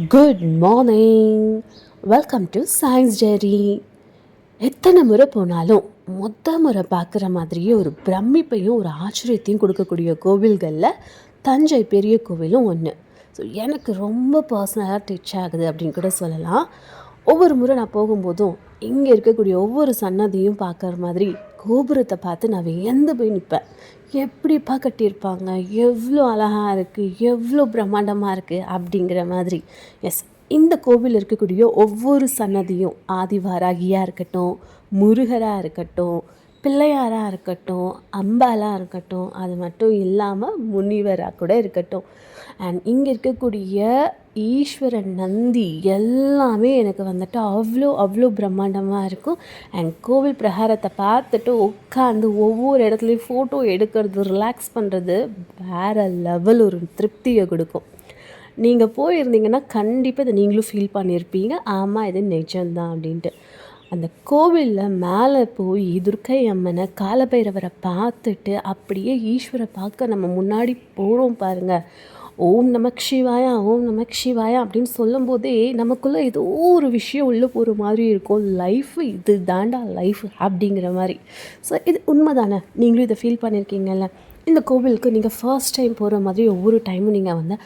Good morning. Welcome to science diary. எத்தனை முறை போனாலும் முறை பார்க்குற மாதிரியே ஒரு பிரமிப்பையும் ஒரு ஆச்சரியத்தையும் கொடுக்கக்கூடிய கோவில்களில் தஞ்சை பெரிய கோவிலும் ஒன்று. ஸோ எனக்கு ரொம்ப பர்சனலாக டச் ஆகுது அப்படின்னு கூட சொல்லலாம். ஒவ்வொரு முறை நான் போகும்போதும் இங்கே இருக்கக்கூடிய ஒவ்வொரு சன்னதியும் பார்க்குற மாதிரி கோபுரத்தை பார்த்து நான் வியந்து போய் நிற்பேன். எப்படிப்பா கட்டியிருப்பாங்க, எவ்வளோ அழகாக இருக்குது, எவ்வளோ பிரம்மாண்டமாக இருக்குது அப்படிங்கிற மாதிரி. எஸ், இந்த கோவில் இருக்கக்கூடிய ஒவ்வொரு சன்னதியும் ஆதிவாராகியாக இருக்கட்டும், முருகராக இருக்கட்டும், பிள்ளையாராக இருக்கட்டும், அம்பாலாக இருக்கட்டும், அது மட்டும் இல்லாமல் முனிவராக கூட இருக்கட்டும், அண்ட் இங்கே இருக்கக்கூடிய ஈஸ்வரன் நந்தி எல்லாமே எனக்கு வந்துட்டு அவ்வளோ அவ்வளோ பிரம்மாண்டமாக இருக்கும். அண்ட் கோவில் பிரகாரத்தை பார்த்துட்டு உட்காந்து ஒவ்வொரு இடத்துலையும் ஃபோட்டோ எடுக்கிறது, ரிலாக்ஸ் பண்ணுறது வேறு லெவல் ஒரு திருப்தியை கொடுக்கும். நீங்கள் போயிருந்தீங்கன்னா கண்டிப்பாக இதை நீங்களும் ஃபீல் பண்ணியிருப்பீங்க. ஆமாம், இது நிஜம்தான் அப்படின்ட்டு. அந்த கோவிலில் மேலே போய் துர்க்கை அம்மனை, காலபைரவரை பார்த்துட்டு அப்படியே ஈஸ்வரை பார்க்க நம்ம முன்னாடி போகிறோம் பாருங்கள். ஓம் நமக் சிவாயா, ஓம் நமக் சிவாயா அப்படின்னு சொல்லும்போதே நமக்குள்ளே ஏதோ ஒரு விஷயம் உள்ளே போகிற மாதிரி இருக்கும். லைஃபு இது தாண்டா லைஃப் அப்படிங்கிற மாதிரி. ஸோ இது உண்மை தானே? நீங்களும் இதை ஃபீல் பண்ணியிருக்கீங்கல்ல? இந்த கோவிலுக்கு நீங்கள் ஃபர்ஸ்ட் டைம் போகிற மாதிரி ஒவ்வொரு டைமும் நீங்கள் வந்து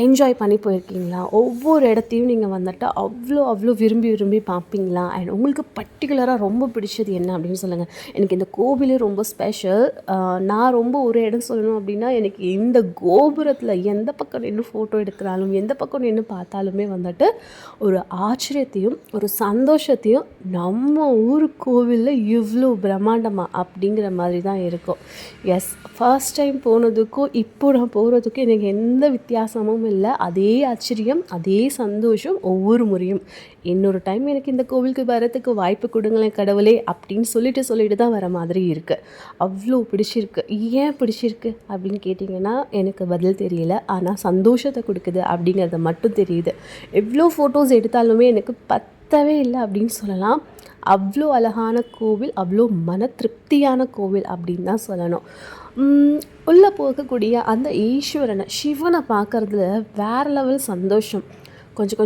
என்ஜாய் பண்ணி போயிருக்கீங்களா? ஒவ்வொரு இடத்தையும் நீங்கள் வந்துட்டு அவ்வளோ விரும்பி விரும்பி பார்ப்பீங்களா? அண்ட் உங்களுக்கு பர்டிகுலராக ரொம்ப பிடிச்சது என்ன அப்படின்னு சொல்லுங்கள். எனக்கு இந்த கோவிலே ரொம்ப ஸ்பெஷல். நான் ரொம்ப ஒரு இடம் சொல்லணும் அப்படின்னா, எனக்கு இந்த கோபுரத்தில் எந்த பக்கம் நின்று ஃபோட்டோ எடுக்கிறாலும், எந்த பக்கம் நின்று பார்த்தாலுமே வந்துட்டு ஒரு ஆச்சரியத்தையும் ஒரு சந்தோஷத்தையும், நம்ம ஊர் கோவிலில் இவ்வளோ பிரம்மாண்டமாக அப்படிங்கிற மாதிரி தான் இருக்கும். எஸ், ஃபர்ஸ்ட் டைம் போனதுக்கும் இப்போ நான் போகிறதுக்கும் எனக்கு எந்த வித்தியாசமும் இல்லை. அதே ஆச்சரியம், அதே சந்தோஷம் ஒவ்வொரு முறையும். இன்னொரு டைம் எனக்கு இந்த கோவிலுக்கு வரத்துக்கு வாய்ப்பு கொடுங்களேன் கடவுளே அப்படின்னு சொல்லிட்டு தான் வர மாதிரி இருக்குது. அவ்வளோ பிடிச்சிருக்கு. ஏன் பிடிச்சிருக்கு அப்படின்னு கேட்டிங்கன்னா எனக்கு பதில் தெரியல. ஆனால் சந்தோஷத்தை கொடுக்குது அப்படிங்கிறத மட்டும் தெரியுது. எவ்வளோ ஃபோட்டோஸ் எடுத்தாலுமே எனக்கு பத்தவே இல்லை அப்படின்னு சொல்லலாம். அவ்வளோ அழகான கோவில், அவ்வளோ மன திருப்தியான கோவில் அப்படின்னு தான் சொல்லணும். உள்ளே போகக்கூடிய அந்த ஈஸ்வரனை, சிவனை பார்க்குறதுல வேறு லெவல் சந்தோஷம். கொஞ்சம்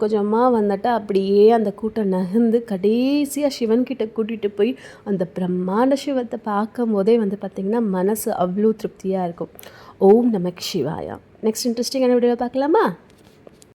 கொஞ்சமாக வந்துட்டு அப்படியே அந்த கூட்டம் நகர்ந்து கடைசியாக சிவன்கிட்ட கூட்டிகிட்டு போய் அந்த பிரம்மாண்ட சிவத்தை பார்க்கும் போதே வந்து பார்த்திங்கன்னா மனசு அவ்வளோ திருப்தியாக இருக்கும். ஓம் நமக் சிவாயா. நெக்ஸ்ட் இன்ட்ரெஸ்டிங்கான வீடியோவை பார்க்கலாமா?